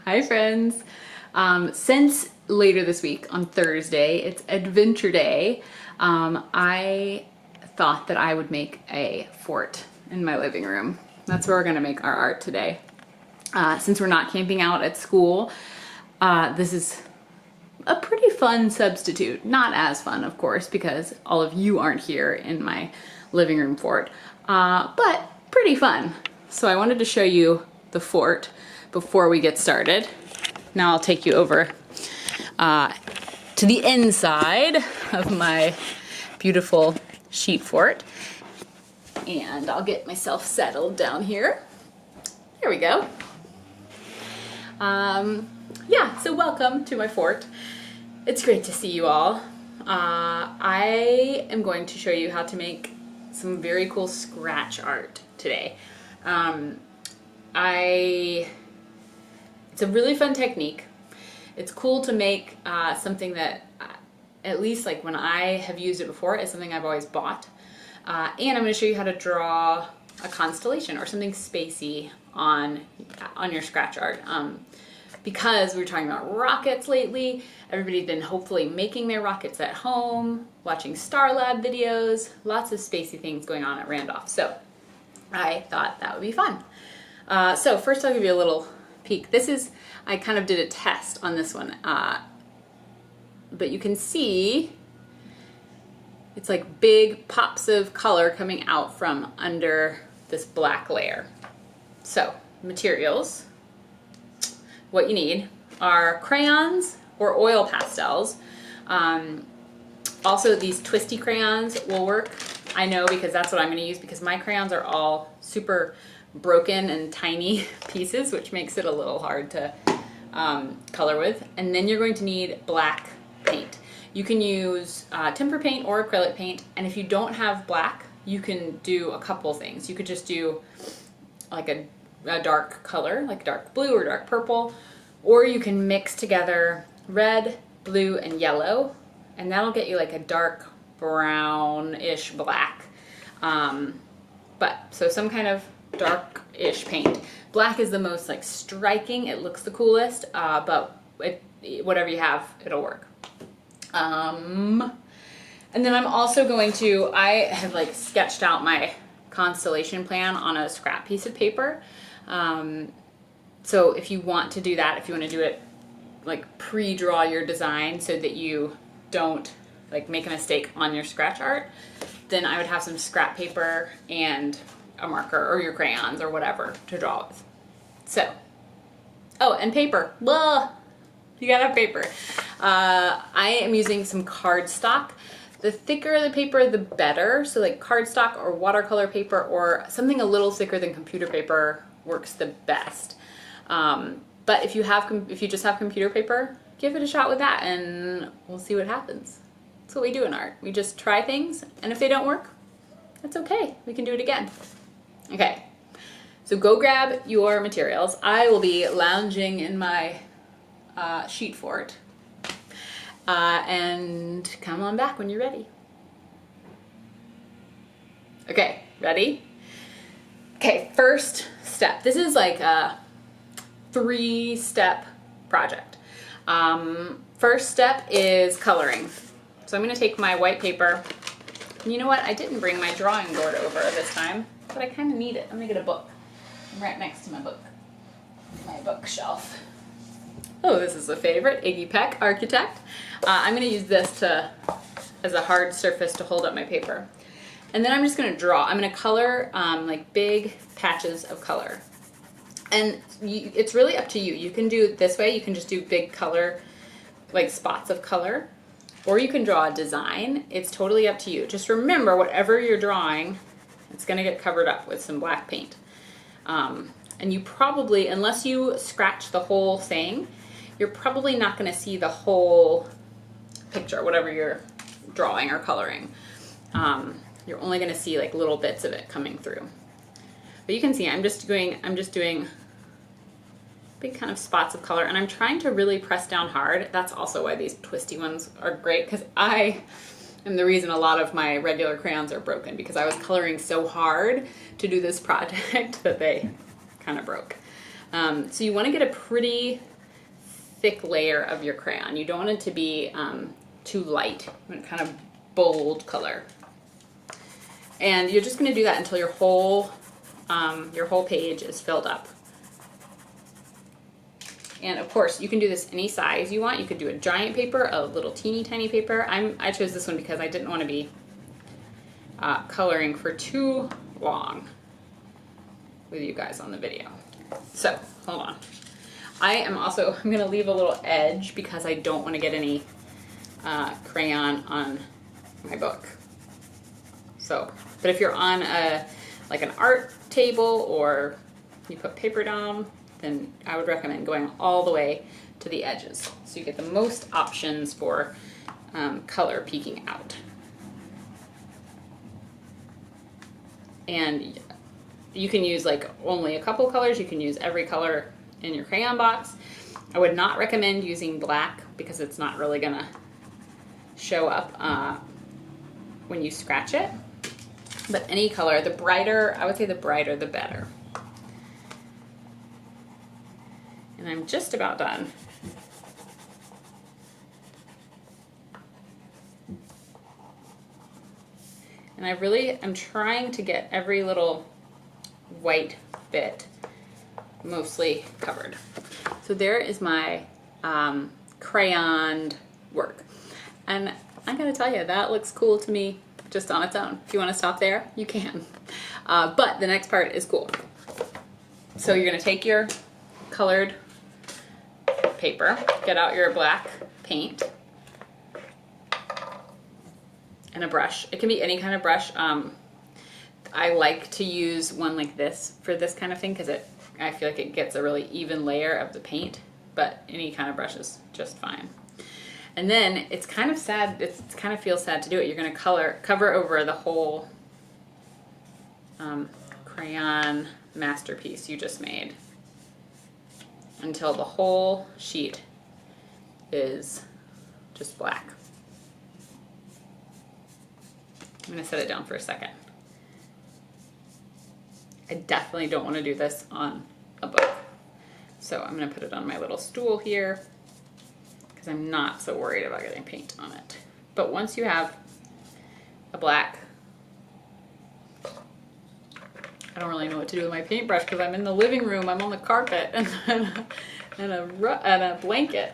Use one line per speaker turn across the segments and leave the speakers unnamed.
Hi friends. Since later this week on Thursday, it's Adventure Day, I thought that I would make a fort in my living room. That's where we're gonna make our art today. Since we're not camping out at school, this is a pretty fun substitute. Not as fun, of course, because all of you aren't here in my living room fort, but pretty fun. So I wanted to show you the fort before we get started. Now I'll take you over to the inside of my beautiful sheet fort, and I'll get myself settled down here. There we go. Yeah, so welcome to my fort. It's great to see you all. I am going to show you how to make some very cool scratch art today. It's a really fun technique. It's cool to make something that, at least like when I have used it before, is something I've always bought. And I'm going to show you how to draw a constellation or something spacey on your scratch art. Because we were talking about rockets lately, everybody's been hopefully making their rockets at home, watching Star Lab videos, lots of spacey things going on at Randolph. So I thought that would be fun. So first I'll give you a little peek. I kind of did a test on this one, but you can see it's like big pops of color coming out from under this black layer. So materials, what you need are crayons or oil pastels. Also these twisty crayons will work. I know, because that's what I'm going to use, because my crayons are all super broken and tiny pieces, which makes it a little hard to color with. And then you're going to need black paint. You can use tempera paint or acrylic paint, and if you don't have black, you can do a couple things. You could just do like a dark color, like dark blue or dark purple, or you can mix together red, blue, and yellow, and that'll get you like a dark brownish black. So some kind of dark-ish paint. Black is the most like striking, it looks the coolest, but whatever you have, it'll work. And then I'm also I have like sketched out my constellation plan on a scrap piece of paper. So if you want to do that, if you want to do it like pre-draw your design so that you don't like make a mistake on your scratch art, then I would have some scrap paper and a marker or your crayons or whatever to draw with. So, oh, and paper. Blah! You gotta have paper. I am using some cardstock. The thicker the paper, the better. So like cardstock or watercolor paper or something a little thicker than computer paper works the best. But if you just have computer paper, give it a shot with that and we'll see what happens. That's what we do in art. We just try things, and if they don't work, that's okay. We can do it again. Okay, so go grab your materials. I will be lounging in my sheet fort, and come on back when you're ready. Okay, ready? Okay, first step. This is like a 3-step project. First step is coloring. So I'm going to take my white paper. And you know what? I didn't bring my drawing board over this time, but I kind of need it. I'm going to get a book. I'm right next to my bookshelf. Oh, this is a favorite, Iggy Peck, Architect. I'm going to use this as a hard surface to hold up my paper. And then I'm just going to draw. I'm going to color like big patches of color. And it's really up to you. You can do it this way. You can just do big color, like spots of color. Or you can draw a design. It's totally up to you. Just remember, whatever you're drawing, it's going to get covered up with some black paint. And you probably, unless you scratch the whole thing, you're probably not going to see the whole picture, whatever you're drawing or coloring. You're only going to see like little bits of it coming through. But you can see I'm just doing big kind of spots of color, and I'm trying to really press down hard. That's also why these twisty ones are great, because I am the reason a lot of my regular crayons are broken, because I was coloring so hard to do this project that they kind of broke. So you want to get a pretty thick layer of your crayon. You don't want it to be too light, kind of bold color. And you're just gonna do that until your whole page is filled up. And of course, you can do this any size you want. You could do a giant paper, a little teeny tiny paper. I chose this one because I didn't want to be coloring for too long with you guys on the video. So, hold on. I'm gonna leave a little edge because I don't want to get any crayon on my book. So, but if you're on like an art table or you put paper down, then I would recommend going all the way to the edges so you get the most options for color peeking out. And you can use like only a couple colors. You can use every color in your crayon box. I would not recommend using black because it's not really gonna show up when you scratch it. But any color, the brighter, I would say the brighter the better. And I'm just about done. And I really am trying to get every little white bit mostly covered. So there is my crayoned work. And I'm gonna tell you, that looks cool to me just on its own. If you wanna stop there, you can. But the next part is cool. So you're gonna take your colored paper, get out your black paint, and a brush. It can be any kind of brush. I like to use one like this for this kind of thing because I feel like it gets a really even layer of the paint, but any kind of brush is just fine. And then it's kind of sad, it kind of feels sad to do it. You're gonna cover over the whole crayon masterpiece you just made until the whole sheet is just black. I'm gonna set it down for a second. I definitely don't want to do this on a book. So I'm gonna put it on my little stool here because I'm not so worried about getting paint on it. But once you have a black, I don't really know what to do with my paintbrush because I'm in the living room, I'm on the carpet and a blanket.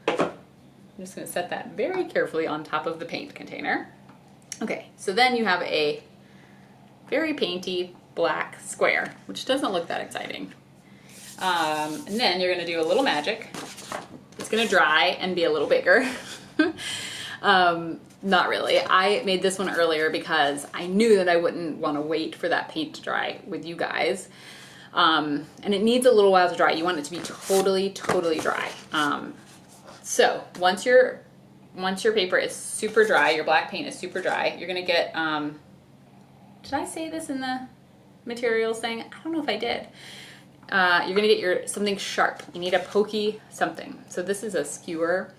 I'm just gonna set that very carefully on top of the paint container. Okay, so then you have a very painty black square, which doesn't look that exciting. And then you're gonna do a little magic. It's gonna dry and be a little bigger. Not really. I made this one earlier because I knew that I wouldn't wanna wait for that paint to dry with you guys. And it needs a little while to dry. You want it to be totally, totally dry. So once your paper is super dry, your black paint is super dry, you're gonna get, did I say this in the materials thing? I don't know if I did. You're gonna get something sharp. You need a pokey something. So this is a skewer.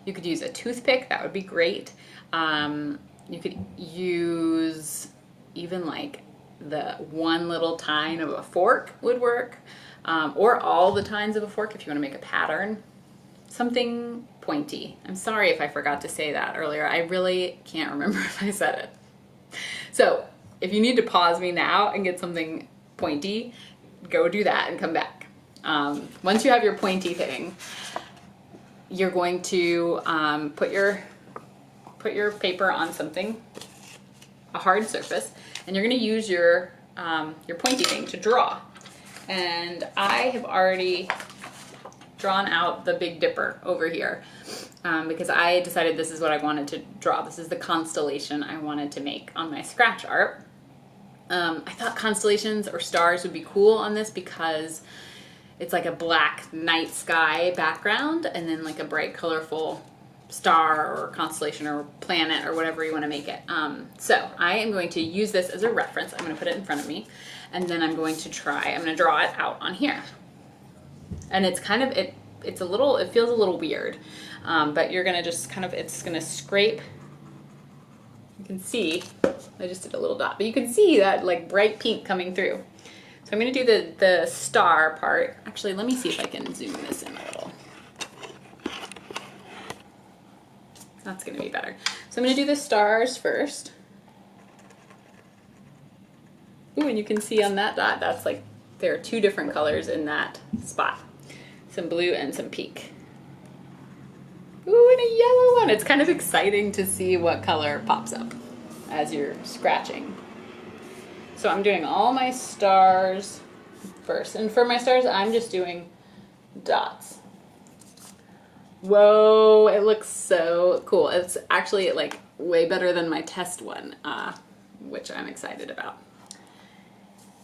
You could use a toothpick, that would be great. You could use even like the one little tine of a fork would work, or all the tines of a fork if you wanna make a pattern. Something pointy. I'm sorry if I forgot to say that earlier. I really can't remember if I said it. So if you need to pause me now and get something pointy, go do that and come back. Once you have your pointy thing, you're going to put your paper on something, a hard surface, and you're going to use your pointy thing to draw. And I have already drawn out the Big Dipper over here because I decided this is what I wanted to draw. This is the constellation I wanted to make on my scratch art. I thought constellations or stars would be cool on this because it's like a black night sky background and then like a bright colorful star or constellation or planet or whatever you want to make it. So I am going to use this as a reference. I'm going to put it in front of me and then I'm going to draw it out on here. And it's kind of, it feels a little weird, but you're going to just kind of, it's going to scrape. You can see, I just did a little dot, but you can see that like bright pink coming through. So I'm going to do the star part. Actually, let me see if I can zoom this in a little. That's gonna be better. So I'm gonna do the stars first. Ooh, and you can see on that dot, that's like, there are 2 different colors in that spot. Some blue and some pink. Ooh, and a yellow one. It's kind of exciting to see what color pops up as you're scratching. So I'm doing all my stars first. And for my stars, I'm just doing dots. Whoa, it looks so cool. It's actually like way better than my test one, which I'm excited about.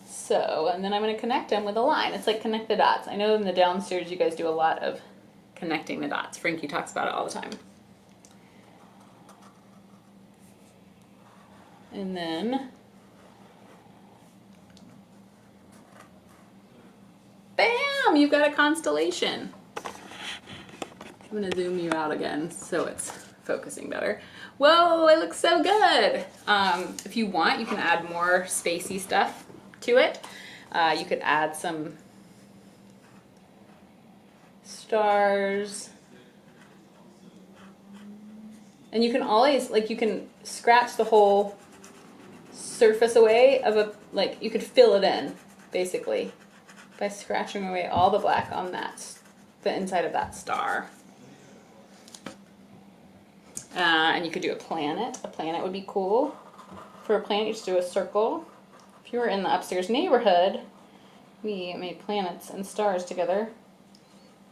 So, and then I'm going to connect them with a line. It's like connect the dots. I know in the downstairs you guys do a lot of connecting the dots. Frankie talks about it all the time. And then, bam, you've got a constellation. I'm going to zoom you out again so it's focusing better. Whoa, it looks so good. If you want, you can add more spacey stuff to it. You could add some stars. And you can always, like, you can scratch the whole surface away of a, like, you could fill it in, basically, by scratching away all the black on that, the inside of that star. And you could do a planet. A planet would be cool. For a planet, you just do a circle. If you were in the upstairs neighborhood, we made planets and stars together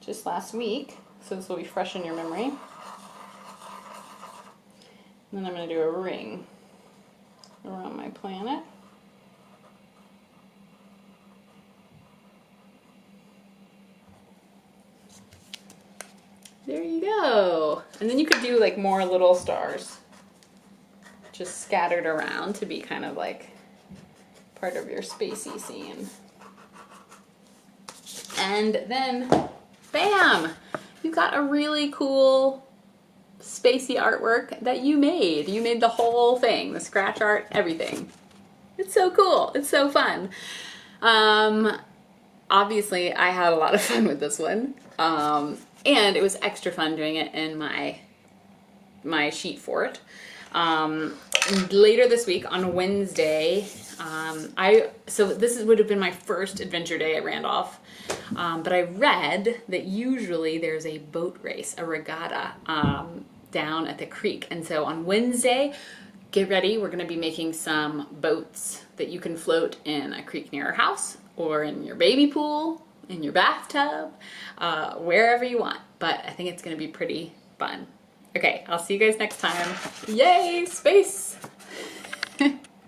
just last week, so this will be fresh in your memory. And then I'm going to do a ring around my planet. There you go. And then you could do like more little stars just scattered around to be kind of like part of your spacey scene. And then, bam! You got a really cool spacey artwork that you made. You made the whole thing, the scratch art, everything. It's so cool. It's so fun. Obviously, I had a lot of fun with this one. And it was extra fun doing it in my sheet for it. Later this week on Wednesday, so this would have been my first adventure day at Randolph, but I read that usually there's a boat race, a regatta, down at the creek. And so on Wednesday, get ready, we're gonna be making some boats that you can float in a creek near your house, or in your baby pool, in your bathtub, wherever you want. But I think it's gonna be pretty fun. Okay, I'll see you guys next time. Yay, space!